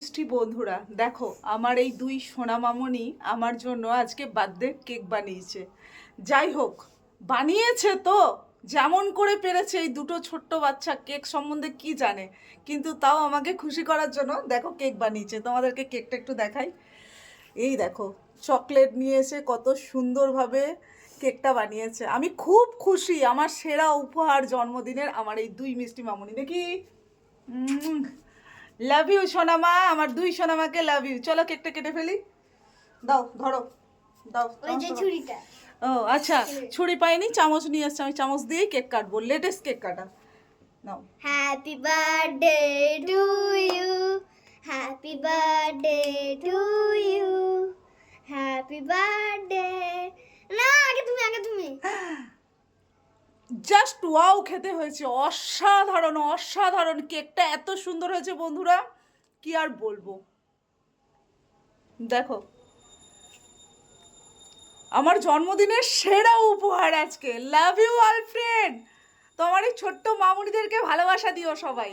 মিষ্টি বন্ধুরা, দেখো আমার এই দুই সোনা মামনি আমার জন্য আজকে বার্থডে কেক বানিয়েছে। যাই হোক, বানিয়েছে তো যেমন করে পেরেছে। এই দুটো ছোট্ট বাচ্চা কেক সম্বন্ধে কি জানে, কিন্তু তাও আমাকে খুশি করার জন্য দেখো কেক বানিয়েছে। তোমাদেরকে কেকটা একটু দেখাই। এই দেখো, চকলেট নিয়ে এসে কত সুন্দরভাবে কেকটা বানিয়েছে। আমি খুব খুশি। আমার সেরা উপহার জন্মদিনের আমার এই দুই মিষ্টি মামনি। দেখি, লাভ ইউ সোনামা, আমার দুই সোনামাকে লাভ ইউ। চলো কেকটা কেটে ফেলি। দাও, ধরো, দাও। ওই যে ছুরিটা। ও আচ্ছা, ছুরি পাইনি, চামচ নিয়ে এসছি। আমি চামচ দিয়েই কেক কাটবো, লেটেস্ট কেক কাটা। নাও। Happy birthday to you, happy birthday to you, happy birthday. না, আগে তুমি। জাস্ট ওয়াও খেতে হয়েছে, অসাধারণ অসাধারণ। কেকটা এত সুন্দর হয়েছে বন্ধুরা, কি আর বলবো। দেখো, আমার জন্মদিনের সেরা উপহার আজকে। Love you all friend. তোমার এই ছোট্ট মামুনিদেরকে ভালোবাসা দিও সবাই।